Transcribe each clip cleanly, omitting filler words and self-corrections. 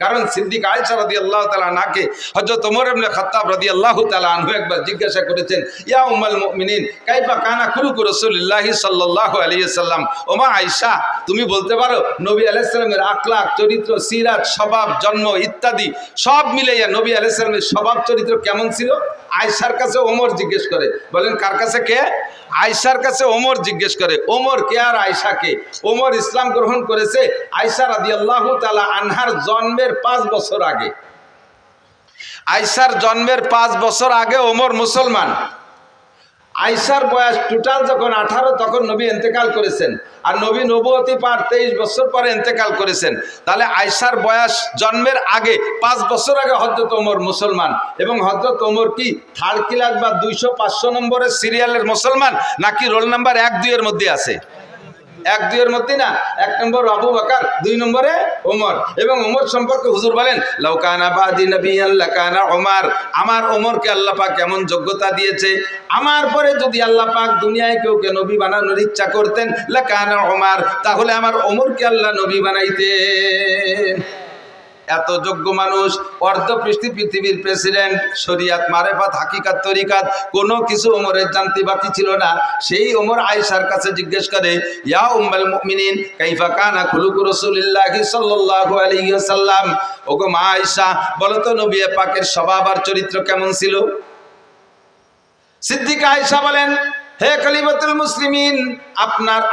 কারণ সিদ্দিক আয়েশা রাদিয়াল্লাহু তাআলা আনহাকে হযরত ওমর ইবনে খাত্তাব রাদিয়াল্লাহু তাআলা আনহু একবার জিজ্ঞাসা করেছেন, ইয়া উম্মুল মুমিনিন কাইফা কানা খুলুকু রাসূলিল্লাহি সাল্লাল্লাহু আলাইহি ওয়াসাল্লাম, ওমা আয়েশা তুমি বলতে পারো নবী আলাইহিস সালামের আখলাক, চরিত্র, সিরাত, স্বভাব, জন্ম ইত্যাদি সব মিলাইয়া নবী আলাইহিস সালামের স্বভাব চরিত্র কেমন ছিল? আয়েশার কাছে ওমর জিজ্ঞেস করে। বলেন কার কাছে? কে? আয়েশার কাছে ওমর জিজ্ঞেস করে। ওমর কে আর আয়েশা কে? ওমর ইসলাম গ্রহণ করেছে আয়েশা রাদিয়াল্লাহু তাআলা আনহার জন্মের 5 বছর আগে। আয়েশার জন্মের 5 বছর আগে ওমর মুসলমান। আয়েশার বয়স টোটাল যখন 18 তখন নবী ইন্তেকাল করেছেন, আর নবী নবুয়তি পার 23 বছর পরে ইন্তেকাল করেছেন। তাহলে আয়েশার বয়স জন্মের আগে 5 বছর আগে হযরত ওমর মুসলমান। এবং হযরত ওমর কি থার্ড ক্লাস বা 200-500 নম্বরের সিরিয়ালের মুসলমান, নাকি রোল নাম্বার 1-2 এর মধ্যে আছে? 1-2 এর মধ্যে না, 1 নম্বর আবু বকর, 2 নম্বরে ওমর। এবং ওমর সম্পর্কে হুজুর বলেন, লাউ কানা বাদি নবিয়ান লাকানা ওমর, আমার ওমরকে আল্লাহ পাক কেমন যোগ্যতা দিয়েছে, আমার পরে যদি আল্লাহ পাক দুনিয়ায় কেউকে নবী বানানোর ইচ্ছা করতেন লাকানা ওমর, তাহলে আমার ওমরকে আল্লাহ নবী বানাইতেন। এত যোগ্য মানুষ, অর্ধপৃষ্ঠি পৃথিবীর প্রেসিডেন্ট, শরিয়াত, মারেফাত, হাকিকাত, তরিকাত কোনো কিছু ওমরের জানতে বাকি ছিল না। সেই ওমর আয়েশার কাছে জিজ্ঞেস করে, ইয়া উম্মুল মুমিনিন কাইফা কানা খুলুকু রাসূলিল্লাহি সাল্লাল্লাহু আলাইহি ওয়াসাল্লাম, ওগো মা আয়েশা বলো তো নবী পাকের স্বভাব আর চরিত্র কেমন ছিল? সিদ্দিকা আয়েশা বলেন, হে খলিফাতুল মুসলিমিন,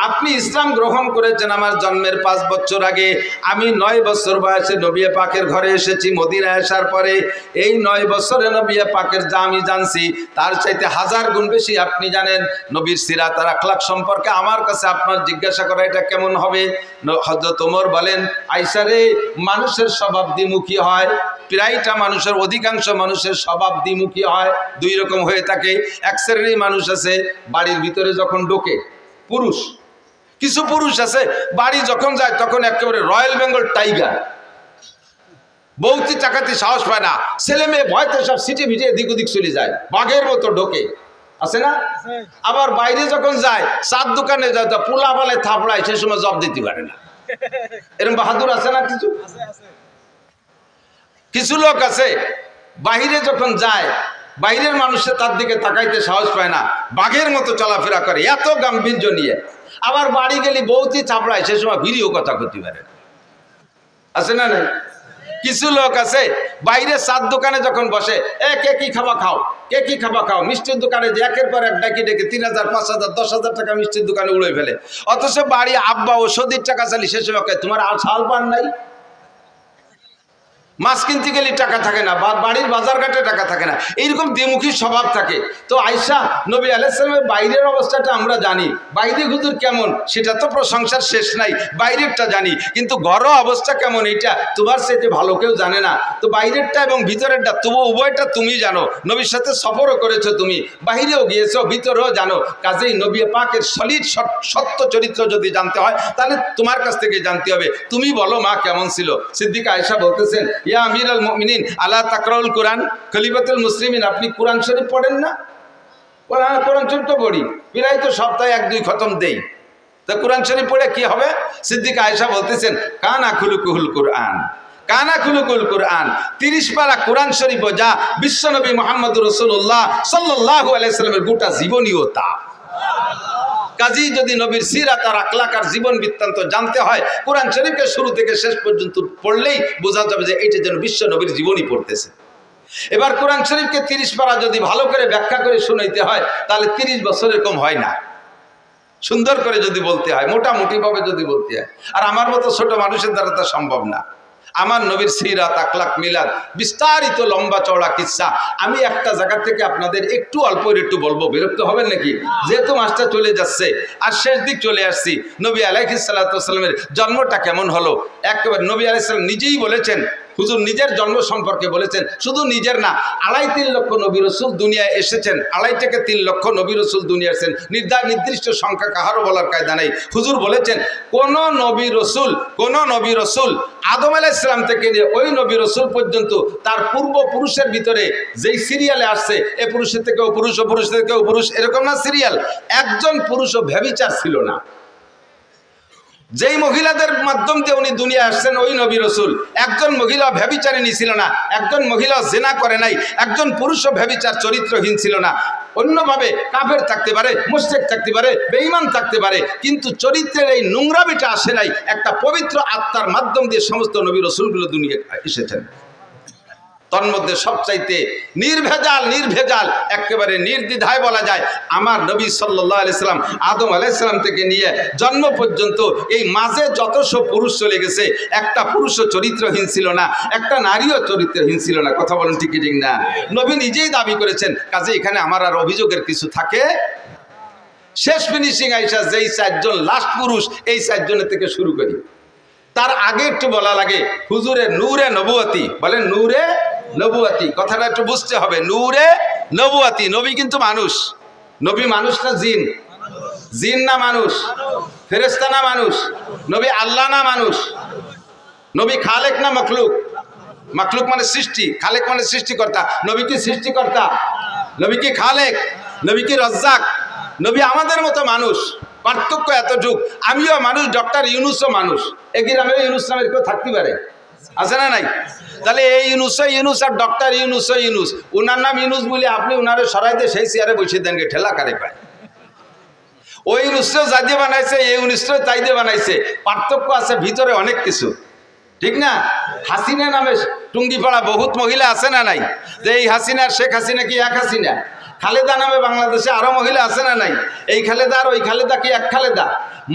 আপনি ইসলাম গ্রহণ করেছেন আমার জন্মের 5 বছর আগে। আমি 9 বছর বয়সে নবী পাকের ঘরে এসেছি মদিনায় আসার পরে। এই 9 বছরে নবী পাকের যা আমি জানছি তার চাইতে 1000 গুণ বেশি আপনি জানেন। নবীর সিরাত আর আখলাক সম্পর্কে আমার কাছে আপনার জিজ্ঞাসা করা এটা কেমন হবে? হযরত ওমর বলেন, আয়েশা রে, মানুষের স্বভাব দ্বিমুখী হয়। প্রায়টা মানুষের, অধিকাংশ মানুষের স্বভাব দ্বিমুখী হয়, 2 রকম হয়ে থাকে। এক শ্রেণীর মানুষ আছে বাড়ির ভিতরে যখন ঢোকে পুরুষ, কিছু পুরুষ আছে বাড়ি যখন যায় তখন একেবারে রয়্যাল বেঙ্গল টাইগার, বউতি চাকাতি সাহস পায় না, ছেলে মেয়ে ভয়তে সব সিটে ভিটে এদিক ওদিক চলে যায়, বাঘের মতো ঢোকে, আছে না? আবার বাইরে যখন যায়, চার দোকানে যায়, পোলা বলে থাপড়ায়, সে সময় জব দিতে পারে না। এরকম বাহাদুর আছে না? কিছু লোক আছে বাহিরে যখন যায়, বাইরের মানুষের তার দিকে তাকাইতে সাহস পায় না, বাঘের মতো চলাফেরা করে, এত গাম্ভীর্য নিয়ে। আবার বাড়ি গেলে বউতি চাপড়ায়, সে সময় ভিড়িও কথা করতে পারে না, আছে না? নাই? কিছু লোক আছে বাইরে চার দোকানে যখন বসে, কে কি খাবা খাও, কে কি খাবা খাও, মিষ্টির দোকানে যে একের পর এক ডাকি ডেকে 3000, 5000, 10,000 টাকা মিষ্টির দোকানে উড়ে ফেলে। অথচ বাড়ি আব্বা ওষুধের টাকা চালি, সে সময় তোমার আর শাল পান নাই, মাছ কিনতে গেলে টাকা থাকে না, বাড়ির বাজার ঘাটে টাকা থাকে না, এইরকম দ্বিমুখী স্বভাব থাকে। তো আয়েশা নবী আলাইহিস সালামের বাইরের অবস্থাটা আমরা জানি, বাইরে হুজুর কেমন সেটা তো প্রশংসার শেষ নাই, বাইরেরটা জানি, কিন্তু ঘরোয়া অবস্থা কেমন এটা তোমার সাথে ভালো কেউ জানে না। তো বাইরেরটা এবং ভিতরেরটা তবু উভয়টা তুমি জানো, নবীর সাথে সফরও করেছো তুমি, বাহিরেও গিয়েছো, ভিতরেও জানো। কাজেই নবী পাকের সলিড সত্য চরিত্র যদি জানতে হয় তাহলে তোমার কাছ থেকে জানতে হবে। তুমি বলো মা কেমন ছিল? সিদ্দিকা আয়েশা বলতেছেন, ইয়া আমিরুল মুমিনিন আলা তাকরাউল কুরআন, খলিফাতুল মুসলিমিন আপনি কোরআন শরীফ পড়েন না? কোরআন শরীফ তো পড়ি, প্রায় তো সপ্তাহে 1-2 খতম দেই, তা কোরআন শরীফ পড়ে কি হবে? সিদ্দিকা আয়েশা বলতেছেন, কানা খুলুকুল কুরআন, কানা খুলুকুল কুরআন, 30 পারা কোরআন শরীফ যা বিশ্বনবী মুহাম্মদুর রাসূলুল্লাহ সাল্লাল্লাহু আলাইহি সাল্লামের গোটা জীবনীয়তা। কাজী যদি নবীর সিরাত আর আখলাক আর জীবন বৃত্তান্ত জানতে হয়, কোরআন শরীফকে শুরু থেকে শেষ পর্যন্ত পড়লেই বোঝা যাবে যে এইটা যেন বিশ্ব নবীর জীবনী পড়তেছে। এবার কোরআন শরীফকে 30 পারা যদি ভালো করে ব্যাখ্যা করে শুনাইতে হয় তাহলে 30 বছর এরকম হয় না, সুন্দর করে যদি বলতে হয়, মোটামুটি ভাবে যদি বলতে হয়। আর আমার মতো ছোট মানুষের দ্বারা তা সম্ভব না। আমার নবীর সিরাত, আখলাক, মিলাদ বিস্তারিত লম্বা চওড়া কিচ্ছা আমি একটা জায়গা থেকে আপনাদের একটু অল্প একটু বলবো, বিরক্ত হবেন নাকি? যেহেতু মাসটা চলে যাচ্ছে আর শেষ দিক চলে আসছি, নবী আলাইহিস সালাতু ওয়াস সালামের জন্মটা কেমন হলো একেবারে নবী আলাইহিস সালাম নিজেই বলেছেন, হুজুর নিজের জন্ম সম্পর্কে বলেছেন, শুধু নিজের না, 2.5-3 লক্ষ নবী রাসূল দুনিয়ায় এসেছেন, 2.5 থেকে 3 লক্ষ নবী রাসূল দুনিয়ায় এসেছেন, নির্দিষ্ট সংখ্যা কাহারও বলার কায়দা নাই। হুজুর বলেছেন কোন নবী রাসূল আদম আলাইহিস সালাম থেকে নিয়ে ওই নবী রাসূল পর্যন্ত তার পূর্বপুরুষের ভিতরে যেই সিরিয়ালে আসছে, এ পুরুষের থেকেও পুরুষ, ও পুরুষ থেকেও পুরুষ, এরকম না সিরিয়াল, একজন পুরুষও ব্যভিচার ছিল না। যেই মহিলাদের মাধ্যম দিয়ে উনি দুনিয়া আসছেন ওই নবী রসুল, একজন মহিলা ব্যভিচারিণী ছিল না, একজন মহিলা জেনা করে নাই, একজন পুরুষও ব্যভিচার চরিত্রহীন ছিল না। অন্যভাবে কাফের থাকতে পারে, মুশরিক থাকতে পারে, বেঈমান থাকতে পারে, কিন্তু চরিত্রের এই নোংরামিটা আসে নাই। একটা পবিত্র আত্মার মাধ্যম দিয়ে সমস্ত নবী রসুলগুলো দুনিয়া এসেছেন। তন্মধ্যে সবচাইতে নির্ভেজাল একেবারে নির্দ্বিধায় বলা যায় আমার নবী সাল্লাল্লাহু আলাইহি সাল্লাম আদম আলাইহিস সালাম থেকে নিয়ে জন্ম পর্যন্ত এই মাঝে যত সব পুরুষ চলে গেছে, একটা পুরুষও চরিত্রহীন ছিল না, একটা নারীও চরিত্রহীন ছিল না। কথা বলেন ঠিক ঠিক না? নবী নিজেই দাবি করেছেন, কাজে এখানে আমার আর অভিযোগের কিছু থাকে। শেষ ফিনিশিং আইসা যেই চারজন লাস্ট পুরুষ, এই চারজনের থেকে শুরু করি। তার আগে একটু বলা লাগে হুজুরের নূরে নবুয়তি। বলেন নূরে নবুয়তি, কথাটা একটু বুঝতে হবে। নূরে নবুয়তি, নবী কিন্তু মানুষ। নবী মানুষ না জিন? জিন না মানুষ? ফেরেশতা না মানুষ? নবী আল্লাহ না মানুষ? নবী খালেক না মখলুক? মখলুক মানে সৃষ্টি, খালেক মানে সৃষ্টিকর্তা। নবী কি সৃষ্টিকর্তা? নবী কি খালেক? নবী কি রজ্জাক? নবী আমাদের মতো মানুষ, পার্থক্য এতটুক। আমিও মানুষ, ডক্টর ইউনুসও মানুষ। এই গ্রামে ইউনুস নামের কেউ থাকতে পারে? আছে না নাই? তাহলে এই ইউনুস আর ডক্টর ইউনুস, উনার নাম ইউনুস বলে আপনি উনারে সরাই দিয়ে সেই চেয়ারে বসে দেন, ঠেলা কারে পায়। ওই ইউনুসও যা দিয়ে বানাইছে, এই ইউনুসও তাই দিয়ে বানাইছে। পার্থক্য আছে ভিতরে অনেক কিছু, ঠিক না? হাসিনা নামে টুঙ্গিপাড়া বহুত মহিলা আছে না নাই? যে এই হাসিনা শেখ হাসিনা কি এক হাসিনা? খালেদা নামে বাংলাদেশে আরো মহিলা আছে না নাই? এই খালেদা আর ওই খালেদা কি এক খালেদা?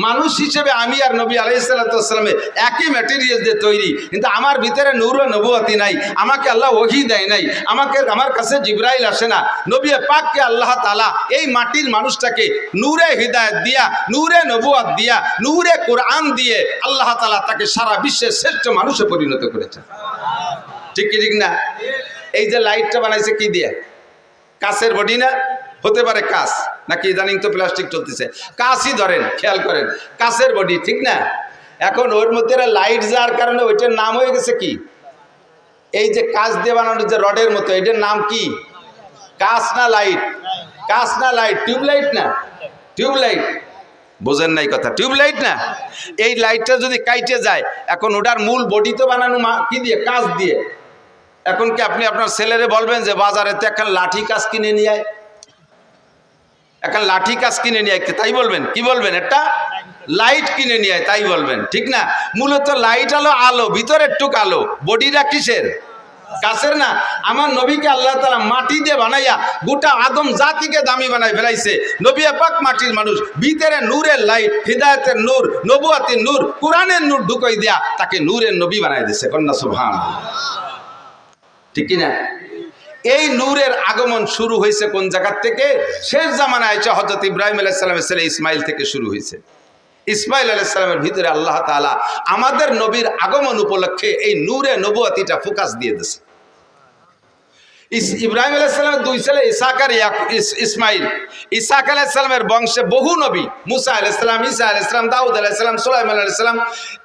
মানুষ হিসেবে আমি আর নবী আলাইহিস সালামের একই ম্যাটেরিয়াল দিয়ে তৈরি, কিন্তু আমার ভিতরে নূর ও নবুয়তি নাই। আমাকে আল্লাহ ওহী দেয় নাই, আমার কাছে জিবরাইল আসে না। নবী পাককে আল্লাহ তাআলা এই মাটির মানুষটাকে নূরে হিদায়াত দিয়া, নূরে নবুয়ত দিয়া, নূরে কোরআন দিয়ে আল্লাহ তাআলা তাকে সারা বিশ্বের শ্রেষ্ঠ মানুষে পরিণত করেছেন। ঠিক কি ঠিক না? এই যে লাইটটা বানাইছে কি দিয়ে? কাঁচের বডি না? হতে পারে কাঁচ, নাকি ইদানিং তো প্লাস্টিক চলতেছে। কাঁচই ধরেন, খেয়াল করেন, কাঁচের বডি, ঠিক না? এখন ওর মধ্যে লাইট যাওয়ার কারণে ওইটার নাম হয়ে গেছে কি? এই যে কাঁচ দিয়ে বানানো যে রডের মতো, এটার নাম কি? কাঁচ না লাইট? কাঁচ না লাইট? টিউবলাইট না? টিউবলাইট। বোঝেন নাই কথা? টিউবলাইট না? এই লাইটটা যদি কাইটে যায়, এখন ওটার মূল বডি তো বানানো কি দিয়ে? কাঁচ দিয়ে। এখন কি আপনি আপনার ছেলেরে বলবেন যে বাজারে তো এখন লাঠি কাজ কিনে নিয়ে আয়, এখন লাঠি কাজ কিনে নিয়ে আয়, তাই বলবেন? কি বলবেন? একটা লাইট কিনে নিয়ে আয়, তাই বলবেন, ঠিক না? মূলত লাইট হলো আলো, ভিতরের টুক আলো, বডিটা কিসের? কাছের না? আমার নবীকে আল্লাহ তাআলা মাটি দিয়ে বানাইয়া গোটা আদম জাতিকে দামি বানাই ফেলাইছে। নবী পাক মাটির মানুষ, ভিতরে নূরের লাইট, হিদায়াতের নূর, নবুয়তের নূর, কোরআনের নূর ঢুকাই দিয়া তাকে নূরের নবী বানাই দিয়েছে। কন্যা সুবহানাল্লাহ, ঠিক কিনা? এই নূরের আগমন শুরু হয়েছে কোন জায়গা থেকে? শেষ জামানায় এসে হযরত ইব্রাহিম আলাইহিস সালামের ছেলে ইসমাইল থেকে শুরু হয়েছে। ইসমাইল আলাইহিস সালামের ভিতরে আল্লাহ তাআলা আমাদের নবীর আগমন উপলক্ষে এই নূরে নবুয়তিটা ফোকাস দিয়ে দিয়েছে। ইব্রাহিম আলাইহিস সালামের দুই ছেলে ইসহাক আর ইসমাইল। ইসহাক আলাইহিস সালামের বংশে বহু নবী, মুসা আলাইহিস সালাম, ঈসা আলাইহিস সালাম, দাউদ আলাইহিস সালাম, সুলাইমান আলাইহিস সালাম,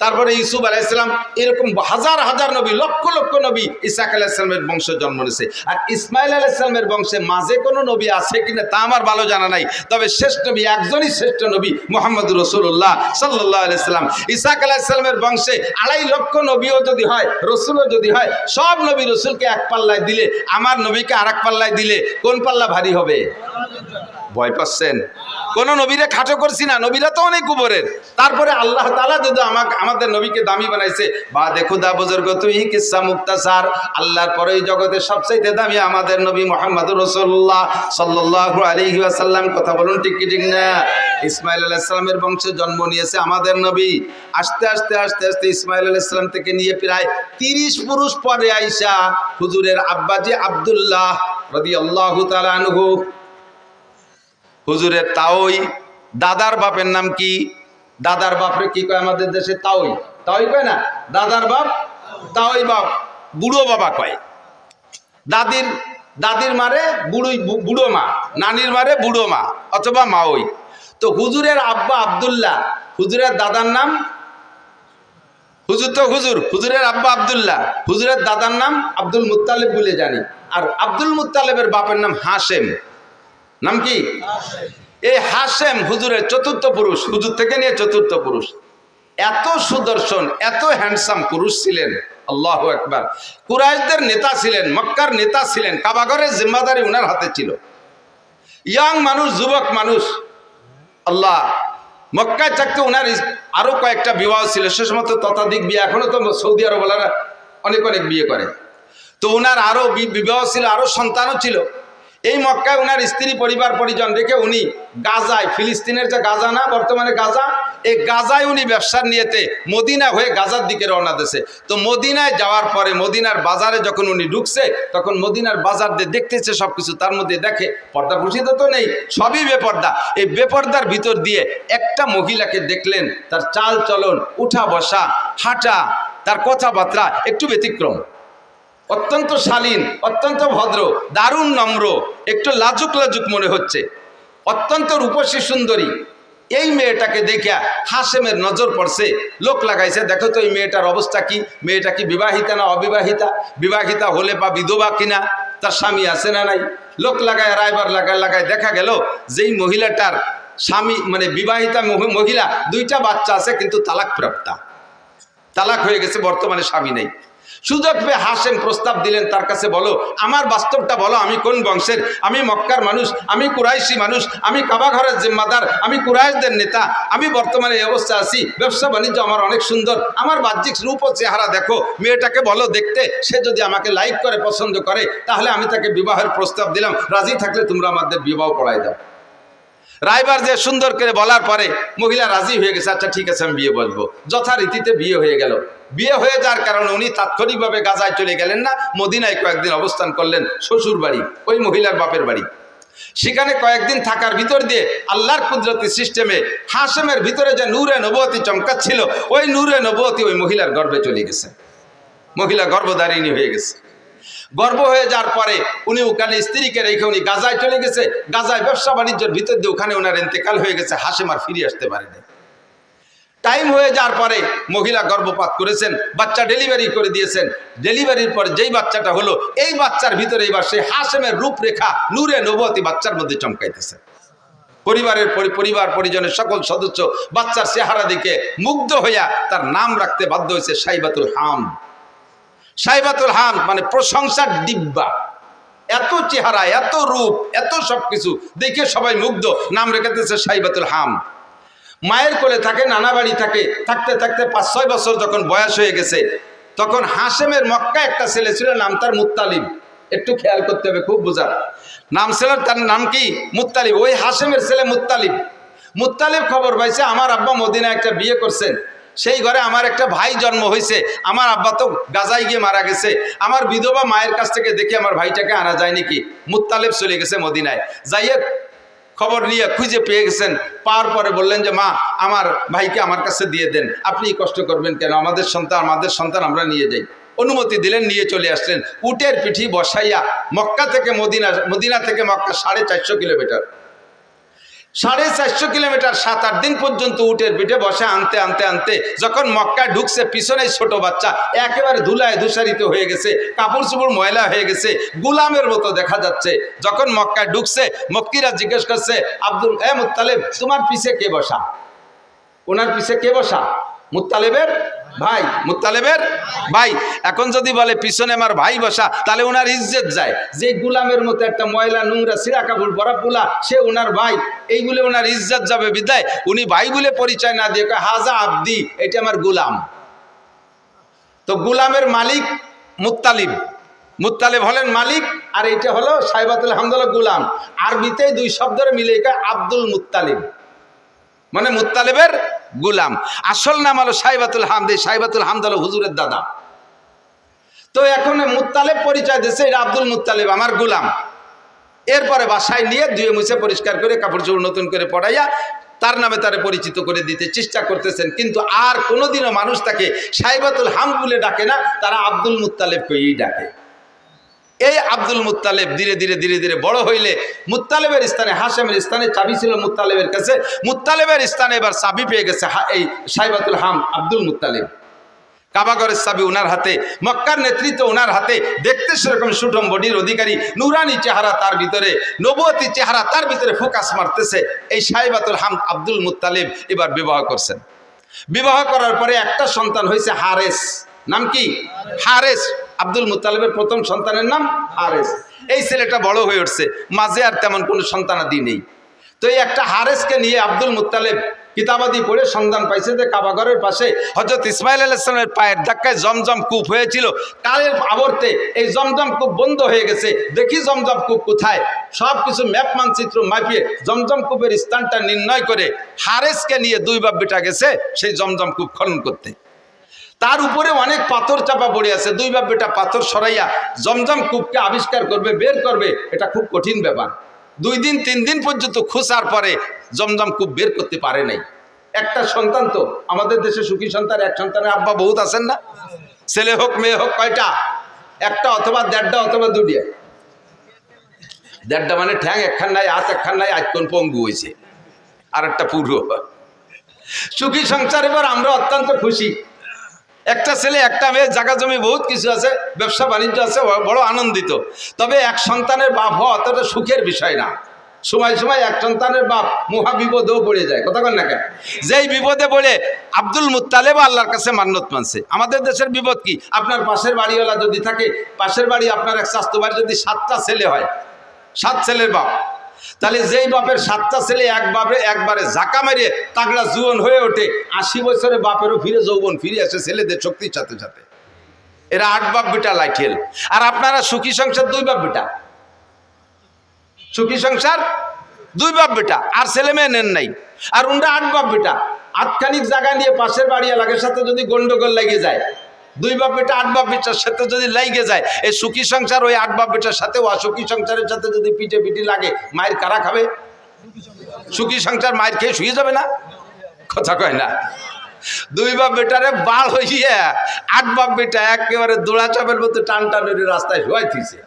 তারপরে ইউসুফ আলাইহিস সালাম, এরকম হাজার হাজার নবী, লক্ষ লক্ষ নবী ইসহাক আলাইহিস সালামের বংশে জন্ম নিয়েছে। আর ইসমাইল আলাইহিস সালামের বংশে মাঝে কোনো নবী আছে কিনা তা আমার ভালো জানা নাই, তবে শ্রেষ্ঠ নবী একজনই শ্রেষ্ঠ নবী, মুহাম্মদুর রাসূলুল্লাহ সাল্লাল্লাহু আলাইহি সাল্লাম। ইসহাক আলাইহিস সালামের বংশে 2.5 লক্ষ নবীও যদি হয়, রসুলও যদি হয়, সব নবী রসুলকে এক পাল্লায় দিলে আমার নবীকে আরেক পাল্লায় দিলে কোন পাল্লা ভারী হবে? ভয় পাচ্ছেন? কোন নবীরে খাটো করছি না, নবীরা তো অনেক উপরের। তারপরে আল্লাহ তাআলা যদি আমাদের নবীকে দামি বানাইছে, বা দেখো দা বুজুর্গ তুই কিসসা মুক্তাসার, আল্লাহর পরে এই জগতে সবচাইতে দামি আমাদের নবী মুহাম্মদুর রাসূলুল্লাহ সাল্লাল্লাহু আলাইহি ওয়াসাল্লাম। কথা বলুন ঠিক কি ঠিক না? ইসমাইল আলাইহিস সালামের বংশে জন্ম নিয়েছে আমাদের নবী। আস্তে আস্তে আস্তে আস্তে ইসমাইল আলাইহিস সালাম থেকে নিয়ে প্রায় 30 পুরুষ পরে আয়েশা হুজুরের আব্বাজি আব্দুল্লাহ রাদিয়াল্লাহু তাআলা আনহু, হুজুরের তাওই দাদার বাপের নাম কি? দাদার বাপরে কি কয় আমাদের দেশে? তাওই। তাওই কয় না? দাদার বাপ তাওই বাপ, বুড়ো বাবা কয়। দাদির মারে বুড়ো মা, নানির মারে বুড়ো মা অথবা মাওই। তো হুজুরের আব্বা আব্দুল্লাহ, হুজুরের দাদার নাম হুজুর, তো হুজুরের আব্বা আব্দুল্লাহ, হুজুরের দাদার নাম আব্দুল মুত্তালিব বলে জানি। আর আব্দুল মুত্তালিবের বাপের নাম হাশেম। নাম কি? এই হাশেম হুজুরের চতুর্থ পুরুষ, হুজুর থেকে নিয়ে চতুর্থ পুরুষ। এত সুদর্শন এত হ্যান্ডসাম পুরুষ ছিলেন, আল্লাহু আকবার। কুরাইশদের নেতা ছিলেন, মক্কার নেতা ছিলেন, কাবাঘরের জিম্মাদারি উনার হাতে ছিল। ইয়াং মানুষ, যুবক মানুষ, আল্লাহ। মক্কায় থাকতে উনার আরো কয়েকটা বিবাহ ছিল, সে সময় তো ততাধিক বিয়ে, এখনো তো সৌদি আরবওয়ালারা অনেক অনেক বিয়ে করে। তো উনার আরো বিবাহ ছিল, আরো সন্তানও ছিল। এই মক্কায় উনার স্ত্রী পরিবার পরিজন রেখে উনি গাজায়, ফিলিস্তিনের যে গাজা না বর্তমানে গাজা, এই গাজায় উনি ব্যবসার নিয়েতে মদিনা হয়ে গাজার দিকে রওনা দিয়েছে। তো মদিনায় যাওয়ার পরে মদিনার বাজারে যখন উনি ঢুকছে, তখন মদিনার বাজার দিয়ে দেখতেছে সবকিছু, তার মধ্যে দেখে পর্দা প্রসিদ্ধ তো নেই, সবই বেপর্দা। এই বেপর্দার ভিতর দিয়ে একটা মহিলাকে দেখলেন, তার চাল চলন, উঠা বসা, হাঁটা, তার কথাবার্তা একটু ব্যতিক্রম, অত্যন্ত শালীন, অত্যন্ত ভদ্র, দারুণ নম্র, একটু লাজুক লাজুক মনে হচ্ছে, অত্যন্ত রূপসী সুন্দরী। এই মেয়েটাকে দেখে হাশেমের নজর পড়ছে, লোক লাগাইছে, দেখো তো এই মেয়েটার অবস্থা কি, মেয়েটা কি বিবাহিতা না অবিবাহিতা, বিবাহিতা হলে বা বিধবা কিনা, তার স্বামী আছে না নাই। লোক লাগায় রায়বার লাগায় দেখা গেল যেই মহিলাটার স্বামী মানে বিবাহিতা মহিলা, 2টা বাচ্চা আছে, কিন্তু তালাক প্রাপ্তা, তালাক হয়ে গেছে, বর্তমানে স্বামী নেই। সুযোগ পেয়ে হাশেম প্রস্তাব দিলেন, তার কাছে বলো, আমার বাস্তবটা বলো, আমি কোন বংশের, আমি মক্কার মানুষ, আমি কুরাইশি মানুষ, আমি কাবাঘরের জিম্মাদার, আমি কুরাইশদের নেতা, আমি বর্তমানে এই অবস্থা আছি, ব্যবসা বাণিজ্য আমার অনেক সুন্দর, আমার বাহ্যিক রূপ ও চেহারা দেখো, মেয়েটাকে বলো দেখতে, সে যদি আমাকে লাইক করে পছন্দ করে তাহলে আমি তাকে বিবাহের প্রস্তাব দিলাম, রাজি থাকলে তোমরা আমাদের বিবাহ পড়াই দাও। রায়বার যে সুন্দর করে বলার পরে মহিলা রাজি হয়ে গেছে, আচ্ছা ঠিক আছে আমি বিয়ে বলবো। যথারীতিতে বিয়ে হয়ে গেল। বিয়ে হয়ে যাওয়ার কারণে উনি তাৎক্ষণিকভাবে গাজায় চলে গেলেন না, মদিনায় কয়েকদিন অবস্থান করলেন, শ্বশুর বাড়ি, ওই মহিলার বাপের বাড়ি। সেখানে কয়েকদিন থাকার ভিতর দিয়ে আল্লাহর কুদরতি সিস্টেমে হাশেমের ভিতরে যে নূরে নবুয়তি চমকাচ্ছিল, ওই নূরে নবুয়তি ওই মহিলার গর্ভে চলে গেছে, মহিলা গর্ভধারিণী হয়ে গেছে। গর্ভ হয়ে যাওয়ার পরে উনি ওখানে স্ত্রীকে রেখে উনি গাজায় চলে গেছে। গাজায় ব্যবসা বাণিজ্যের ভিতর দিয়ে ওখানে ওনার ইন্তেকাল হয়ে গেছে, হাশেম আর ফিরে আসতে পারেনি। টাইম হয়ে যাওয়ার পরে মহিলা গর্ভপাত করেছেন, বাচ্চা ডেলিভারি করে দিয়েছেন। ডেলিভারির পরে যেই বাচ্চাটা হলো, এই বাচ্চার ভিতরে এবার সেই হাশেমের রূপরেখা নূরে নবুয়তি বাচ্চার মধ্যে চমকাইতেছে। পরিবার পরিজনের সকল সদস্য বাচ্চার চেহারা দিকে মুগ্ধ হইয়া তার নাম রাখতে বাধ্য হয়েছে সাইবাতুল হাম। সাইবাতুল হাম মানে প্রশংসার ডিব্বা, এত চেহারা, এত রূপ, এত সবকিছু দেখে সবাই মুগ্ধ, নাম রেখেছে সাইবাতুল হাম। মায়ের কোলে থাকে, নানা বাড়ি থাকে, থাকতে থাকতে 5-6 বছর যখন বয়স হয়ে গেছে, তখন হাশেমের মক্কা একটা ছেলে ছিল, নাম তার মুত্তালিব। একটু খেয়াল করতে হবে, খুব বোঝার নাম ছিল, তার নাম কি? মুত্তালিব। ওই হাশেমের ছেলে মুত্তালিব। মুত্তালিব খবর পাইছে আমার আব্বা মদিনায় একটা বিয়ে করছেন, সেই ঘরে আমার একটা ভাই জন্ম হয়েছে, আমার আব্বা তো গাজায় গিয়ে মারা গেছে, আমার বিধবা মায়ের কাছ থেকে দেখে আমার ভাইটাকে আনা যায় নাকি। মুত্তালিব চলে গেছে মদিনায়, যাইয়ে খবর নিয়ে খুঁজে পেয়ে গেছেন। পাওয়ার পরে বললেন যে মা, আমার ভাইকে আমার কাছে দিয়ে দেন, আপনি কষ্ট করবেন কেন, আমাদের সন্তান আমরা নিয়ে যাই। অনুমতি দিলেন, নিয়ে চলে আসলেন। উটের পিঠি বসাইয়া মক্কা থেকে মদিনা থেকে মক্কা 450 কিলোমিটার, 450 কিলোমিটার 7-8 দিন পর্যন্ত উটের পিঠে বসে আনতে আনতে আনতে যখন মক্কায় ঢুকছে, পিছনে ছোট বাচ্চা একেবারে ধুলায় ধূসারিত হয়ে গেছে, কাপড় চোপড় ময়লা হয়ে গেছে, গুলামের মতো দেখা যাচ্ছে। যখন মক্কায় ঢুকছে, মক্কিরা জিজ্ঞেস করছে, আব্দুল মুত্তালিব, তোমার পিছে কে বসা? ওনার পিছে কে বসা? মুত্তালিবের ভাই, মুত্তালিবের ভাই। এখন যদি বলে পিছনে আমার ভাই বসা, তাহলে ওনার ইজ্জত যায়। যে গুলামের মতো একটা ময়লা নোংরা সিরা কাপড় পরা পোলা, সে ওনার ভাই, এই বলে ওনার ইজ্জত যাবে। বিদায় উনি ভাই বলে পরিচয় না দিয়ে হাজা আব্দি, এটা আমার গুলাম। তো গুলামের মালিক মুত্তালিব, মুত্তালিব হলেন মালিক, আর এইটা হলো সাইবাতুল হামদ হলো গুলাম। আরবিতে 2 শব্দের মিলে আব্দুল মুত্তালিব, মানে মুত্তালিবের গুলাম। আসল নাম হলো সাইবাতুল হামদ। সাইবাতুল হামদ হলো হুজুরের দাদা। তো এখন মুত্তালিব পরিচয় দিচ্ছে, এটা আব্দুল মুত্তালিব আমার গুলাম। এরপরে বাসায় নিয়ে ধুয়ে মুছে পরিষ্কার করে কাপড় চোপড় নতুন করে পড়াইয়া তার নামে তারে পরিচিত করে দিতে চেষ্টা করতেছেন। কিন্তু আর কোনোদিনও মানুষ তাকে সাইবাতুল হাম বলে ডাকে না, তারা আব্দুল মুত্তালিবকেই ডাকে। এই আব্দুল মুত্তালিব ধীরে ধীরে ধীরে ধীরে বড় হইলে মুত্তালিবের স্থানে, হাশেমের স্থানে চাবি ছিল মুত্তালিবের কাছে, মুত্তালিবের স্থানে এবার চাবি পেয়ে গেছে এই সাইবাতুল হাম আব্দুল মুত্তালিব। কাবাগরের চাবি ওনার হাতে, মক্কার নেতৃত্ব ওনার হাতে। দেখতে সেরকম সুঠম বডির অধিকারী, নুরানি চেহারা তার ভিতরে, নবুয়তি চেহারা তার ভিতরে ফোকাস মারতেছে। এই সাইবাতুল হাম আব্দুল মুত্তালিব এবার বিবাহ করছেন। বিবাহ করার পরে একটা সন্তান হয়েছে হারেস। নাম কি? হারেস। আব্দুল মুত্তালিবের প্রথম সন্তানের নাম হারেস। এই ছেলেটা বড় হয়ে উঠছে, মাঝে আর তেমন কোনো সন্তানাদি নেই। তো এই একটা হারেসকে নিয়ে আব্দুল মুত্তালিব কিতাবাদি পড়ে সন্ধান পাইছে যে কাবাঘরের পাশে হযরত ইসমাইল আলাইহিস সালামের পায়ের ধাক্কায় জমজম কূপ হয়েছিল। কালের আবর্তে এই জমজম কূপ বন্ধ হয়ে গেছে। দেখি জমজম কূপ কোথায়, সব কিছু ম্যাপ মানচিত্র মাপিয়ে জমজম কূপের স্থানটা নির্ণয় করে হারেসকে নিয়ে দুই বাপ বেটা গেছে সেই জমজম কূপ খনন করতে। তার উপরে অনেক পাথর চাপা পড়ে আছে। দুই বাপ বেটা পাথর সরাইয়া জমজম কূপকে আবিষ্কার করবে, বের করবে, এটা খুব কঠিন ব্যাপার। 2 দিন 3 দিন পর্যন্ত খোঁজার পরে জমজম কূপ বের করতে পারে নাই। একটা সন্তান, তো আমাদের দেশে সুখী সন্তান, এক সন্তানের আব্বা বহুত আছেন না? ছেলে হোক মেয়ে হোক, কয়টা? একটা অথবা দেড়টা অথবা দুটিয়া। দেড়টা মানে ঠ্যাং একখান নাই, হাত একখান নাই, আজকন পঙ্গু হয়েছে, আর একটা পুরো সুখী সংসার। এবার আমরা অত্যন্ত খুশি। একটা ছেলে একটা মেয়ে, জায়গা জমি বহুত কিছু আছে, ব্যবসা বাণিজ্য আছে, বড় আনন্দিত। তবে এক সন্তানের বাপ হওয়া অতটা সুখের বিষয় না। সময় সময় এক সন্তানের বাপ মহা বিপদেও পড়ে যায়। কথা বল না কেন? যেই বিপদে পড়ে আব্দুল মুত্তালিব আল্লাহর কাছে মান্নত মানছে। আমাদের দেশের বিপদ কি? আপনার পাশের বাড়িওয়ালা যদি থাকে, পাশের বাড়ি আপনার এক স্বাস্থ্য বাড়ি যদি 7টা ছেলে হয়, 7 ছেলের বাপ, তাহলে যেই বাপের 7টা ছেলে একবারে ঝাঁকা মেরে তাগড়া জুয়ন হয়ে ওঠে, 80 বছরে বাপেরও ফিরে যৌবন ফিরে আসে ছেলেদের শক্তির সাথে সাথে। এরা 8 বাপ বেটা লাইঠেল। আর আপনারা সুখী সংসার 2 বাপ বেটা, সুখী সংসার 2 বাপ বেটা, আর ছেলে মেয়ে নেন নাই। আর উনরা 8 বাপ বেটা, আটখানিক জায়গা নিয়ে পাশের বাড়ি এলাকার সাথে যদি গন্ডগোল লেগে যায়, 2 বাপ বেটা 8 বাপ বেটার সাথে যদি লাগে যায়, এই সুখী সংসার ওই 8 বাপ বেটার সাথে অসুখী সংসারের সাথে যদি পিঠে পিঠি লাগে, মায়ের কারা খাবে? সুখী সংসার মায়ের খেয়ে শুয়ে যাবে না? কথা কয় না? 2 বাপ বেটারে বাল হইয়া 8 বাপ বেটা একেবারে দোড়া চাপের মতো টান টানের রাস্তায় শুয়াই থিছে,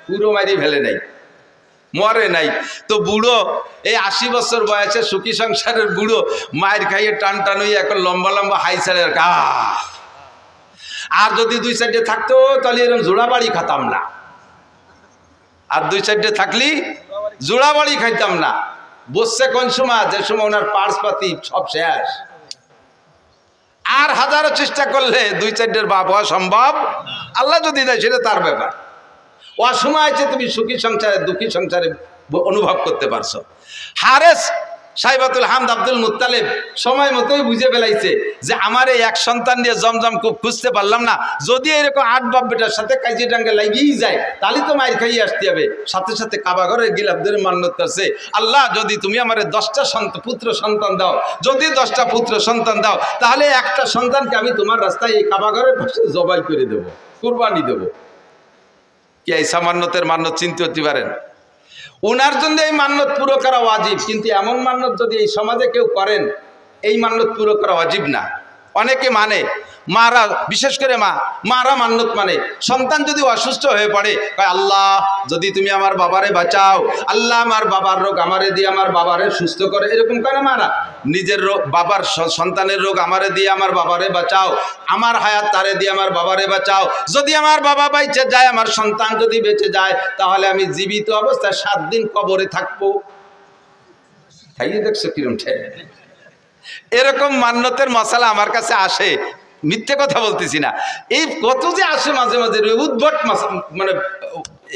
পুরো মারি ফেলে নাই, মরে নাই। তো বুড়ো এই 80 বছর বয়সে সুখী সংসারের বুড়ো মায়ের খাইয়ে টান টান হইয়া এখন লম্বা লম্বা হাই ছাড়ে। আর যদি 2 সাইডে থাকতো তাহলে এরকম জোড়া বাড়ি খাতাম না। আর 2 সাইডে থাকলি জোড়া বাড়ি খাইতাম না। বসছে কোন সময়? যে সময় ওনার পার্স পাতি সব শেষ। আর হাজারো চেষ্টা করলে 2 সাইডের বাপ হওয়া সম্ভব। আল্লাহ যদি দেয় সেটা তার ব্যাপার। অসময় আছে তুমি সুখী সংসারে দুঃখী সংসারে অনুভব করতে পারছো। হারেস সাইবাতুল হামদ আব্দুল মুত্তালিব সময় মতোই বুঝে ফেলাইছে যে আমার এই এক সন্তান দিয়ে জমজম কূপ খুঁজতে পারলাম না, যদি এরকম 8 বাপ বেটার সাথে কাজী ডাঙ্গে লাগিয়েই যায় তাহলে তো মায়ের খাইয়ে আসতে হবে। সাথে সাথে কাবাঘরের গিলাফদের মান্নত করছে, আল্লাহ যদি তুমি আমার 10টা পুত্র সন্তান দাও, যদি 10টা পুত্র সন্তান দাও, তাহলে একটা সন্তানকে আমি তোমার রাস্তায় এই কাবাঘরের পাশে জবাই করে দেব, কুরবানি দেব। কি এই সামান্যতের মান্নত চিনতে হতে পারেন? ওনার জন্য এই মান্নত পুরো করা ওয়াজিব, কিন্তু এমন মান্নত যদি এই সমাজে কেউ করেন, এই মান্নত পুরো করা ওয়াজিব না। অনেকে মানে, মারা, বিশেষ করে মারা মান্নত মানে সন্তান যদি অসুস্থ হয়ে পড়ে, আল্লাহ যদি তুমি আমার বাবারে বাঁচাও, আল্লাহ আমার বাবার রোগ আমারে দিয়ে আমার বাবারে সুস্থ করে, এরকম করে মারা। নিজের রোগ, বাবার সন্তানের রোগ আমারে দিয়ে আমার বাবারে বাঁচাও, আমার হায়াত তারে দিয়ে আমার বাবারে বাঁচাও, যদি আমার বাবা বেঁচে যায়, আমার সন্তান যদি বেঁচে যায়, তাহলে আমি জীবিত অবস্থায় 7 দিন কবরে থাকবো। তাই দেখছো কিরম ঠেক। এরকম মান্যতের মশালা আমার কাছে আসে, মিথ্যে কথা বলতেছি না। এই কত যে আসে মাঝে মাঝে উদ্ভট মানে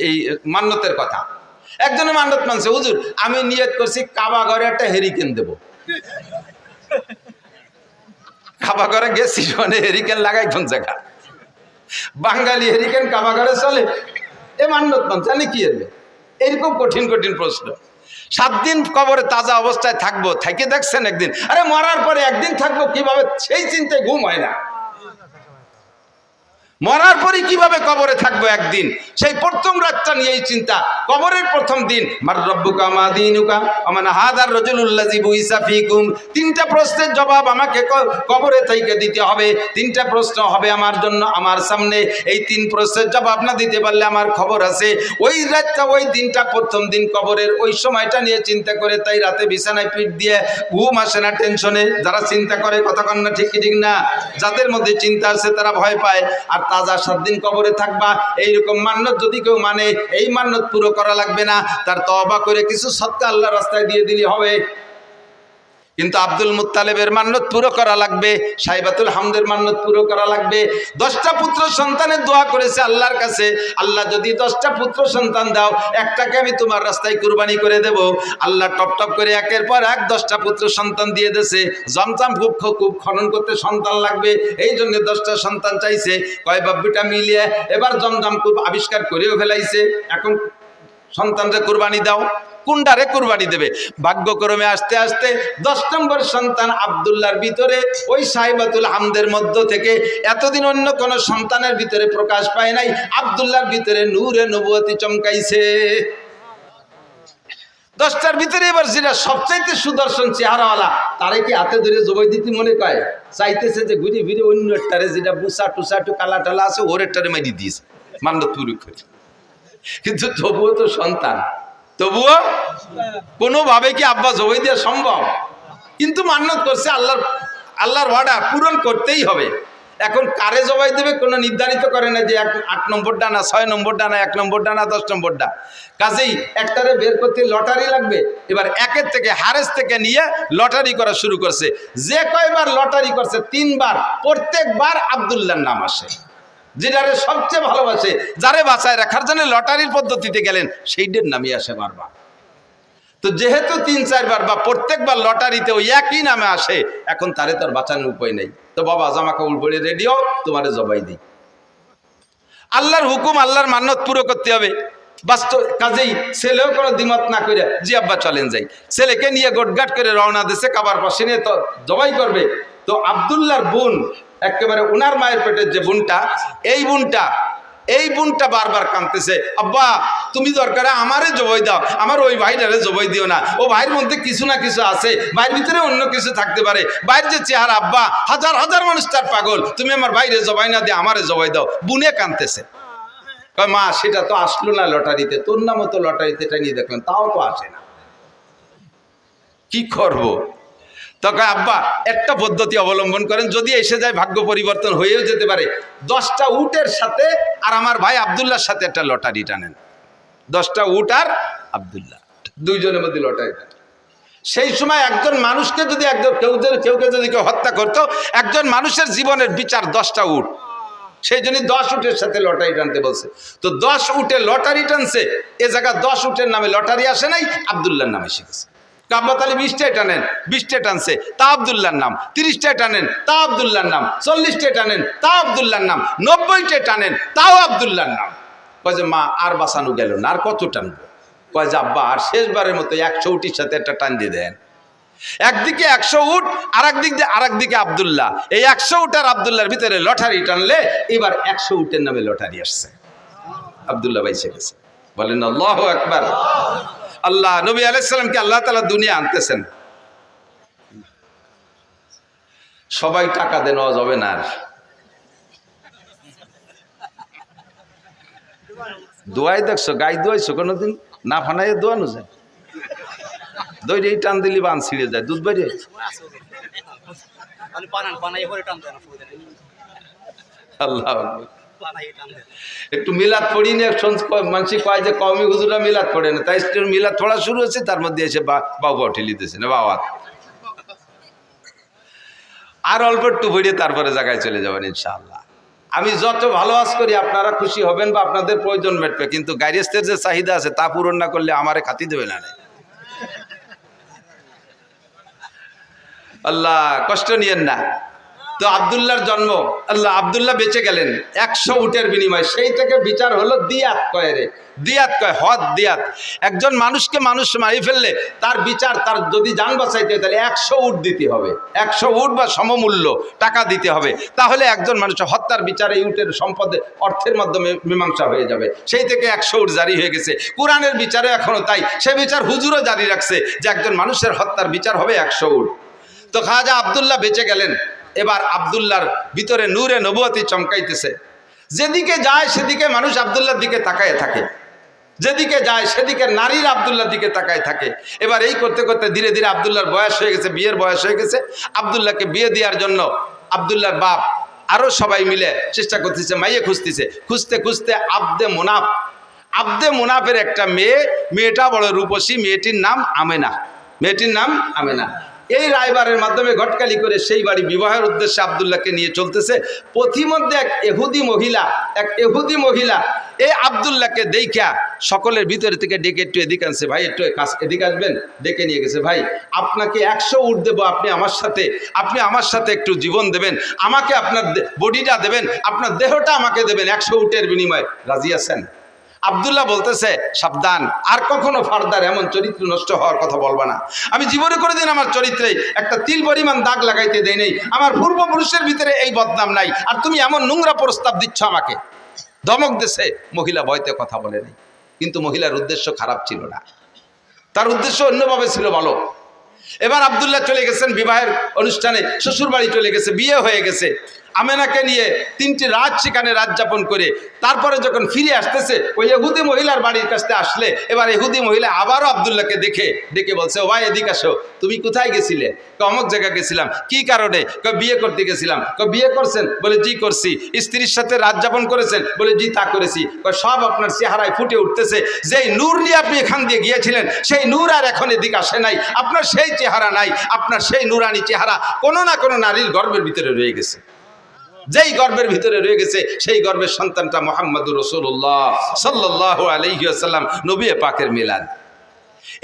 এই মান্যতের কথা। একজনে মান্যত মানছে, হুজুর আমি নিয়ত করছি কাবাঘরে একটা হেরিকেন দেব। কাবাঘরে গেছি মানে হেরিকেন লাগাই কোন জায়গা? বাঙালি হেরিকেন কাবাঘরে চলে? এ মান্যত মানছে, জানি কি এর? এরকম কঠিন কঠিন প্রশ্ন। 7 দিন কবরে তাজা অবস্থায় থাকবো, থেকে দেখছেন একদিন? আরে মরার পরে একদিন থাকবো কিভাবে, সেই চিন্তায় ঘুম হয় না। মরার পরে কিভাবে কবরে থাকবো একদিন, সেই প্রথম রাতটা নিয়ে এই চিন্তা। কবরের প্রথম দিন, মার রব্বুকা মা দীনুকা আমান হাদার রাজুলুল্লাযী বুইসা ফীকুম, 3টা প্রশ্নের জবাব আমাকে কবরে থেকে দিতে হবে। 3টা প্রশ্ন হবে আমার জন্য, আমার সামনে। এই 3 প্রশ্নের জবাব না দিতে পারলে আমার খবর আছে। ওই রাতটা, ওই দিনটা, প্রথম দিন কবরের ওই সময়টা নিয়ে চিন্তা করে তাই রাতে বিছানায় পিঠ দিয়ে ঘুম আসে না টেনশনে। যারা চিন্তা করে, কথা কন না, ঠিক ঠিক না? যাদের মধ্যে চিন্তা আছে তারা ভয় পায়। আর তাজা 7 দিন কবরে থাকবা, এইরকম মান্যত যদি কেউ মানে, এই মান্যত পুরো করা লাগবে না, তার তওবা করে কিছু সদকা আল্লাহর রাস্তায় দিয়ে দিলে হবে। কিন্তু আব্দুল মুত্তালিবের মান্নত পুরো করা লাগবে, সাইবাতুল হামদের মান্নত পুরো করা লাগবে। 10টা পুত্র সন্তানের দোয়া করেছে আল্লাহর কাছে, আল্লাহ যদি 10টা পুত্র সন্তান দাও, একটাকে আমি তোমার রাস্তায় কুরবানি করে দেব। আল্লাহ টপ টপ করে একের পর এক 10টা পুত্র সন্তান দিয়ে দিয়েছে। জমজম খুব খনন করতে সন্তান লাগবে, এই জন্য 10টা সন্তান চাইছে। কয় বাব্বিটা মিলিয়ে এবার জমজম খুব আবিষ্কার করেও ফেলাইছে। এখন সন্তানরে কুরবানি দাও, কোনটারে কুরবানি দেবে? ভাগ্যক্রমে আস্তে আস্তে 10 নম্বর সন্তান আব্দুল্লাহর ভিতরে ওই সাইবাতুল হামদের মধ্য থেকে এতদিন অন্য কোন সন্তানের ভিতরে প্রকাশ পায় নাই, আব্দুল্লাহর ভিতরে নূরে নবুয়তি চমকাইছে। 10টার ভিতরে এবার যেটা সবচাইতে সুদর্শন চেহারাওয়ালা, তারে কি হাতে ধরে জবাই দিতে মনে কয়? চাইতেছে যে ঘুরে ফিরে অন্য একটারে, যেটা বুসা টুসা একটু কালা টালা আছে, ওর একটারে মারি দিয়েছে মান্নত পুরো করে। কিন্তু তবুও তো সন্তান, তবুও কোনোভাবে কি আব্বা জবাই দেওয়া সম্ভব? কিন্তু মান্নত করছে, আল্লাহর ওয়াদা পূরণ করতেই হবে। এখন কারে জবাই দেবে কোনো নির্ধারিত করে না যে 8 নম্বর ডানা, 6 নম্বর ডানা, 1 নম্বর ডানা, 10 নম্বর ডা। কাজেই একটারে বের করতে লটারি লাগবে। এবার একের থেকে হারেস থেকে নিয়ে লটারি করা শুরু করছে। যে কয়বার লটারি করছে 3 বার, প্রত্যেকবার আব্দুল্লাহর নাম আসে। যেটারে সবচেয়ে ভালোবাসে, যারে বাঁচায় রাখার জন্য লটারির পদ্ধতিতে গেলেন, সেইটার নামই আসে বারবার। তো যেহেতু 3-4 বার বা প্রত্যেকবার লটারিতে ওই একই নামে আসে, এখন তারে তোর বাঁচানোর উপায় নেই। তো বাবা জামা কাপড় পরে রেডিও, তোমারে জবাই দিই। আল্লাহর হুকুম, আল্লাহর মান্নত পুরো করতে হবে। বাস্তব কাজেই ছেলেও কোনো দ্বিমত না করে জি আব্বা চলেন যাই, ছেলেকে নিয়ে গোটগাট করে রওনা দিছে, কাবার পাশে নিয়ে তো জবাই করবে। তো আব্দুল্লাহর বোন, একেবারে ওনার মায়ের পেটের যে বোনটা, এই বোনটা বারবার কাঁদতেছে, আব্বা তুমি দরকারে আমারে জবাই দাও, আমার ওই ভাইটারে জবাই দিও না। ও ভাইয়ের মধ্যে কিছু না কিছু আছে, ভাইয়ের ভিতরে অন্য কিছু থাকতে পারে। ভাইয়ের যে চেহারা, আব্বা হাজার হাজার মানুষ তার পাগল, তুমি আমার ভাইরে জবাই না দিয়ে আমারে জবাই দাও। বুনে কাঁদতেছে। কয় মা সেটা তো আসলো না লটারিতে, তোর নামও তো লটারিতে, এটা নিয়ে দেখলেন, তাও তো আসে না, কি করবো? তখন আব্বা একটা পদ্ধতি অবলম্বন করেন, যদি এসে যায় ভাগ্য পরিবর্তন হয়েও যেতে পারে। 10টা উটের সাথে আর আমার ভাই আব্দুল্লাহর সাথে একটা লটারি টানেন। 10টা উট আর আব্দুল্লাহ, দুইজনের মধ্যে লটারি টানেন। সেই সময় একজন মানুষকে যদি কেউকে যদি কেউ হত্যা করতো, একজন মানুষের জীবনের বিচার 10টা উট। সেই জন্য 10 উটের সাথে লটারি টানতে বলছে। তো 10 উটে লটারি টানছে, এ জায়গায় 10 উটের নামে লটারি আসে নাই, আব্দুল্লাহর নামে শিখেছে। আব্বা তাহলে 20টায় টানেন, 20টে টানছে, তা আব্দুল্লাহর নাম। 30টায় টানেন, তা আব্দুল্লাহর নাম। 40টায় টানেন, তা আব্দুল্লাহর নাম। 90টায় টানেন, তাও আব্দুল্লাহর নাম। কয় যে মা আর বাঁচানো গেল না, আর কত টানবো? কয় যে আব্বা আর শেষবারের মতো 100 উটির সাথে একটা টান দিয়ে দেন। একদিকে 100 উট, আরেকদিকে আব্দুল্লাহ। এই 100 উট আর আব্দুল্লাহর ভিতরে লটারি টানলে এবার 100 উটের নামে লটারি আসছে। আব্দুল্লাহ বাইসে গেছে। বলেন আল্লাহু আকবার। আল্লাহ নবী আলাইহিস সালামকে আল্লাহ তাআলা দুনিয়া আনতেছেন। সবাই টাকা দেওয়া যাবে না। আর দোয়াই দেখছো, গাই দোয়াইছো কোনোদিন? না ফানাইয়ে দোয়ানো যায়? দইরে টান দিলি বান ছিঁড়ে যায়, দুধ বাইরে। আল্লাহ একটু মিলাদ পড়ি না, মানুষ কয় যে কওমি হুজুরা মিলাদ পড়ে না, তাই মিলাদ পড়া শুরু হচ্ছে, তার মধ্যে এসে বাবা ঠেলি দিতেছে না বাবা। আর অল্প একটু পড়ে তারপরে জায়গায় চলে যাবেন ইনশাআল্লাহ। আমি যত ভালো আজ করি আপনারা খুশি হবেন বা আপনাদের প্রয়োজন মেটবে, কিন্তু গাইরেস্তের যে চাহিদা আছে তা পূরণ না করলে আমারে খাতি দেবে না। আল্লাহ কষ্ট নিয়েন না। তো আব্দুল্লাহর জন্ম, আব্দুল্লাহ বেঁচে গেলেন 100 উটের বিনিময়। সেই থেকে বিচার হলো দিয়াত কয় রে, দিয়াত কয় হদ দিয়াত। একজন মানুষকে মানুষ মারি ফেললে তার বিচার, তার যদি জান বাঁচাইতে হয় তাহলে 100 উট দিতে হবে, 100 উট বা সমমূল্য টাকা দিতে হবে। তাহলে একজন মানুষের হত্যার বিচার এই উটের সম্পদে অর্থের মাধ্যমে মীমাংসা হয়ে যাবে। সেই থেকে 100 উট জারি হয়ে গেছে। কোরআনের বিচারে এখনো তাই, সে বিচার হুজুরও জারি রাখছে যে একজন মানুষের হত্যার বিচার হবে 100 উট। তো খাজা আব্দুল্লাহ বেঁচে গেলেন। এবার আব্দুল্লাহর ভিতরে নূরে নবুয়তি চমকাইতেছে। যেদিকে যায় সেদিকে মানুষ আব্দুল্লাহর দিকে তাকায় থাকে, যেদিকে যায় সেদিকে নারীর আব্দুল্লাহর দিকে তাকায় থাকে। এবার এই করতে করতে ধীরে ধীরে আব্দুল্লাহর বয়স হয়ে গেছে, বিয়ের বয়স হয়ে গেছে। আব্দুল্লাহকে বিয়ে দেওয়ার জন্য আব্দুল্লাহর বাপ আরও সবাই মিলে চেষ্টা করতেছে, মাইয়ে খুঁজতেছে। খুঁজতে খুঁজতে আব্দে মুনাফের একটা মেয়েটা বড় রূপসী, মেয়েটির নাম আমেনা। এই রায়বারের মাধ্যমে ঘটকালি করে সেই বাড়ি বিবাহের উদ্দেশ্যে আব্দুল্লাহকে নিয়ে চলতেছে। পথিমধ্যে এক এহুদি মহিলা এই আব্দুল্লাহকে দেখা সকলের ভিতরে থেকে ডেকে একটু এদিকে আনছে, ভাই একটু এদিকে আসবেন, ডেকে নিয়ে গেছে। ভাই আপনাকে 100 উট দেবো, আপনি আমার সাথে একটু জীবন দেবেন, আমাকে আপনার বডিটা দেবেন, আপনার দেহটা আমাকে দেবেন 100 উটের বিনিময়ে, রাজি আছেন? আব্দুল্লাহ বলতেছে, সাবধান, আর কখনো ফার্দার এমন চরিত্র নষ্ট হওয়ার কথা বলবা না। আমি জীবনে কোনোদিন আমার চরিত্রে একটা তিল পরিমাণ দাগ লাগাইতে দেই নেই, আমার পূর্বপুরুষের ভিতরে এই বদনাম নাই, আর তুমি এমন নোংরা প্রস্তাব দিচ্ছ আমাকে। ধমক দিছে। মহিলা ভয়তে কথা বলে নেই, কিন্তু মহিলার উদ্দেশ্য খারাপ ছিল না, তার উদ্দেশ্য অন্যভাবে ছিল ভালো। এবার আব্দুল্লাহ চলে গেছেন বিবাহের অনুষ্ঠানে, শ্বশুর বাড়ি চলে গেছে, বিয়ে হয়ে গেছে। আমেনাকে নিয়ে 3টি রাত সেখানে রাত যাপন করে তারপরে যখন ফিরে আসতেছে ওই ইহুদি মহিলার বাড়ির কাছে আসলে, এবার ইহুদি মহিলা আবারও আব্দুল্লাহকে ডেকে বলছে, ও ভাই এদিকে আসো, তুমি কোথায় গেছিলে? অমুক জায়গায় গেছিলাম। কি কারণে? বিয়ে করতে গেছিলাম। বিয়ে করছেন? বলে জি করছি। স্ত্রীর সাথে রাত যাপন করেছেন? বলে জি তা করেছি। সব আপনার চেহারায় ফুটে উঠতেছে, যেই নূর নিয়ে আপনি এখান দিয়ে গিয়েছিলেন সেই নূর আর এখন এদিকে আসে নাই, আপনার সেই চেহারা নাই, আপনার সেই নূরানি চেহারা কোনো না কোনো নারীর গর্ভের ভিতরে রয়ে গেছে। যেই গর্ভের ভিতরে রয়ে গেছে সেই গর্ভের সন্তানটা মুহাম্মদুর রাসূলুল্লাহ সাল্লাল্লাহু আলাইহি ওয়াসাল্লাম, নবী পাকের মিলাদ।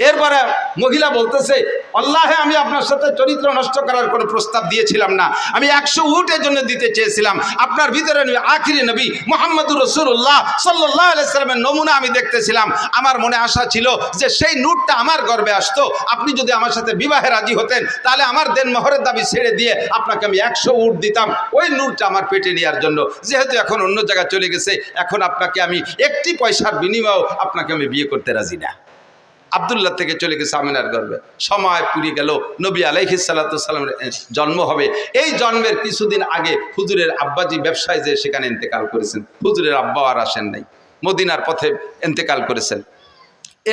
এরপরে মহিলা বলতেছে, আল্লাহে আমি আপনার সাথে চরিত্র নষ্ট করার কোনো প্রস্তাব দিয়েছিলাম না, আমি 100 উটের জন্য দিতে চেয়েছিলাম। আপনার ভিতরে আখিরি নবী মুহাম্মদুর রাসূলুল্লাহ সাল্লাল্লাহু আলাইহি ওয়াসাল্লামের নমুনা আমি দেখতেছিলাম। আমার মনে আশা ছিল যে সেই নূরটা আমার গর্ভে আসতো, আপনি যদি আমার সাথে বিবাহে রাজি হতেন তাহলে আমার দেনমোহরের দাবি ছেড়ে দিয়ে আপনাকে আমি 100 উট দিতাম, ওই নূরটা আমার পেটে নেওয়ার জন্য। যেহেতু এখন অন্য জায়গায় চলে গেছে, এখন আপনাকে আমি একটি পয়সার বিনিময়েও আপনাকে আমি বিয়ে করতে রাজি না। আব্দুল্লাহ থেকে চলে গেছে আমিনার গর্ভে। সময় পুরিয়ে গেল, নবী আলাইহিস সালাতু ওয়াস সালামের জন্ম হবে। এই জন্মের কিছুদিন আগে হুজুরের আব্বাজি ব্যবসায় যে সেখানে ইন্তেকাল করেছেন। হুজুরের আব্বা আর আসেন নাই, মদিনার পথে ইন্তেকাল করেছেন।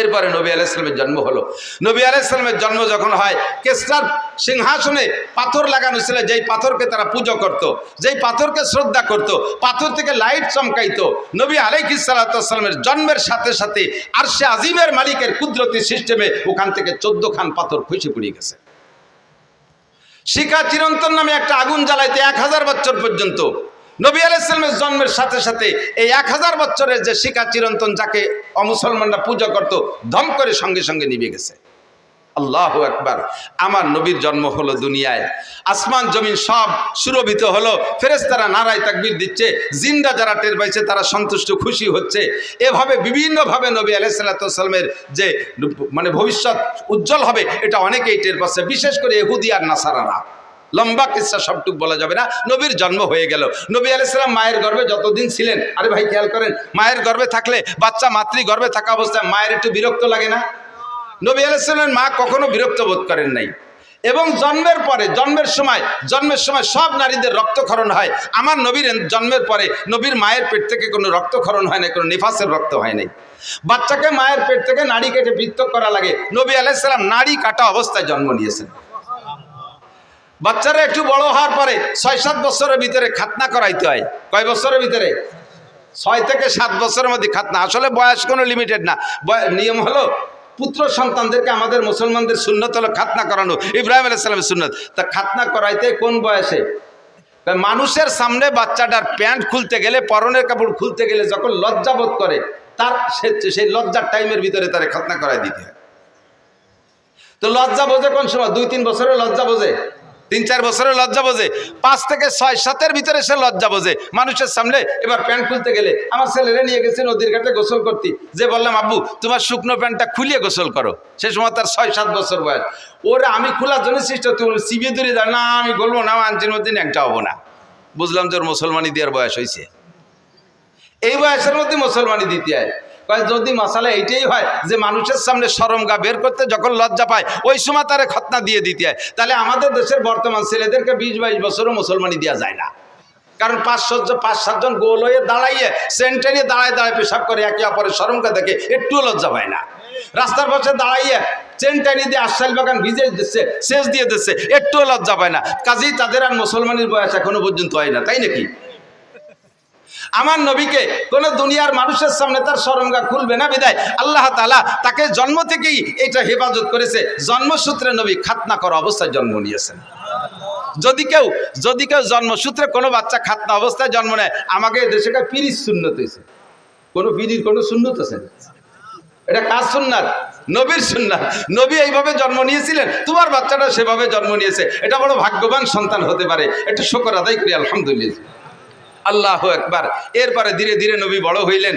এরপরে নবী আলাইহিস সালামের জন্ম হলো। নবী আলাইহিস সালামের জন্ম যখন হয়, কিসরার সিংহাসনে পাথর লাগানো ছিল, যেই পাথরকে তারা পূজা করত, যেই পাথরকে শ্রদ্ধা করত, পাথর থেকে লাইট চমকাইতো। নবী আলাইহিস সালাতু ওয়াস সালামের জন্মের সাথে সাথে আরশে আজিমের মালিকের কুদরতি সিস্টেমে ওখান থেকে 14 খান পাথর খসে পড়ে গেছে। শিখা চিরন্তন নামে একটা আগুন জ্বালাইতে 1000 বছর পর্যন্ত, নবী আলাইহিস সালামের জন্মের সাথে সাথে এই 1000 বছরের যে শিখা চিরন্তন যাকে অমুসলমানরা পূজা করত, ধম করে সঙ্গে সঙ্গে নিভে গেছে। আল্লাহু আকবার। আমার নবীর জন্ম হলো দুনিয়ায়, আসমান জমিন সব সুরভিত হলো, ফেরেশতারা নারায়ে তাকবীর দিচ্ছে, জিন্দা যারা টের পাইছে তারা সন্তুষ্ট খুশি হচ্ছে। এভাবে বিভিন্নভাবে নবী আলাইহিস সালাতু ওয়াস সালামের যে ভবিষ্যৎ উজ্জ্বল হবে এটা অনেকেই টের পাচ্ছে, বিশেষ করে ইহুদি আর নাসারারা। লম্বা কিসসা সবটুক বলা যাবে না। নবীর জন্ম হয়ে গেল। নবী আলাইহিস সালাম মায়ের গর্ভে যতদিন ছিলেন, আরে ভাই খেয়াল করেন, মায়ের গর্ভে থাকলে বাচ্চা মাতৃ গর্ভে থাকা অবস্থায় মায়ের একটু বিরক্ত লাগে না? নবী আলাইহিস সালামের মা কখনো বিরক্ত বোধ করেন নাই। এবং জন্মের পরে জন্মের সময় সব নারীদের রক্তক্ষরণ হয়। আমার নবীর জন্মের পরে নবীর মায়ের পেট থেকে কোনো রক্তক্ষরণ হয় না, কোনো নিফাসের রক্ত হয় নাই। বাচ্চাকে মায়ের পেট থেকে নাড়ি কেটে পৃথক করা লাগে, নবী আলাইহিস সালাম নাড়ি কাটা অবস্থায় জন্ম নিয়েছেন। বাচ্চারা একটু বড় হওয়ার পরে 6-7 বছরের ভিতরে খাতনা করাইতে হয়। কয় বছরের ভিতরে? 6 থেকে 7 বছরের মধ্যে খাতনা। আসলে বয়স কোনো লিমিটেড না, নিয়ম হলো পুত্র সন্তানদেরকে আমাদের মুসলমানদের সুন্নত হলো খাতনা করানো, ইব্রাহিম আলাইহিস সালামের সুন্নত। তা খাতনা করাইতে কোন বয়সে? মানুষের সামনে বাচ্চাটার প্যান্ট খুলতে গেলে, পরনের কাপড় খুলতে গেলে যখন লজ্জা বোধ করে, তার সেই লজ্জার টাইমের ভিতরে তারে খাতনা করাই দিতে হয়। তো লজ্জা বোঝে কোন সময়? 2-3 বছরের লজ্জা বোঝে, 3-4 বছরের লজ্জা বোঝে, 5 থেকে 6-7-এর ভিতরে সে লজ্জা বোঝে। মানুষের সামনে এবার প্যান্ট খুলতে গেলে, আমার ছেলেরা নিয়ে গেছে নদীর ঘাটে গোসল করতে, যে বললাম আব্বু তোমার শুকনো প্যান্টটা খুলিয়ে গোসল করো, সে সময় তার 6-7 বছর বয়স। ওরা আমি খোলার জন্য চেষ্টা, চিবিয়ে দূরে যায় না, আমি বলবো না, আঞ্চির মধ্যে ন্যাংটা হবো না। বুঝলাম যে ওর মুসলমানি দেওয়ার বয়স হয়েছে। এই বয়সের মধ্যে মুসলমানি দিতে হয়। যদি মশালা এইটাই হয় যে মানুষের সামনে শরম গা বের করতে যখন লজ্জা পায়, ওই সময় তারে খতনা দিয়ে দিতে হয়, তাহলে আমাদের দেশের বর্তমান ছেলেদেরকে 20-22 বছরও মুসলমানি দেওয়া যায় না। কারণ 5-7 জন গোল হয়ে দাঁড়াইয়ে সেন্টারে দাঁড়ায় পেশাব করে, একে অপরের শরমকে দেখে একটুও লজ্জা পায় না। রাস্তার পাশে দাঁড়াইয়ে চেনটানি দিয়ে আশাইল বাগান ভিজে দিচ্ছে, সেচ দিয়ে দিচ্ছে, একটুও লজ্জা পায় না। কাজেই তাদের আর মুসলমানের বয়স এখনো পর্যন্ত হয় না, তাই নাকি? আমার নবীকে কোনো দুনিয়ার মানুষের সামনে তার শরমগা খুলবে না বিদায় আল্লাহ তাআলা তাকে জন্ম থেকেই এটা হেফাজত করেছে। জন্মসূত্রে নবী খাতনা করা অবস্থায় জন্ম নিয়েছেন। যদি কেউ জন্মসূত্রে কোনো বাচ্চা খাতনা অবস্থায় জন্ম নেয়, আমাকে দেশে পিরিজ সুন্নত হয়েছে, কোনো পিরির কোনো সুন্নত আছে? এটা কার সুন্নাত? নবীর সুন্নাত। নবী এইভাবে জন্ম নিয়েছিলেন, তোমার বাচ্চাটা সেভাবে জন্ম নিয়েছে, এটা বড় ভাগ্যবান সন্তান হতে পারে। একটু শুকর আদায় করি আলহামদুলিল্লাহ। আল্লাহু আকবার। এরপরে ধীরে ধীরে নবী বড় হইলেন।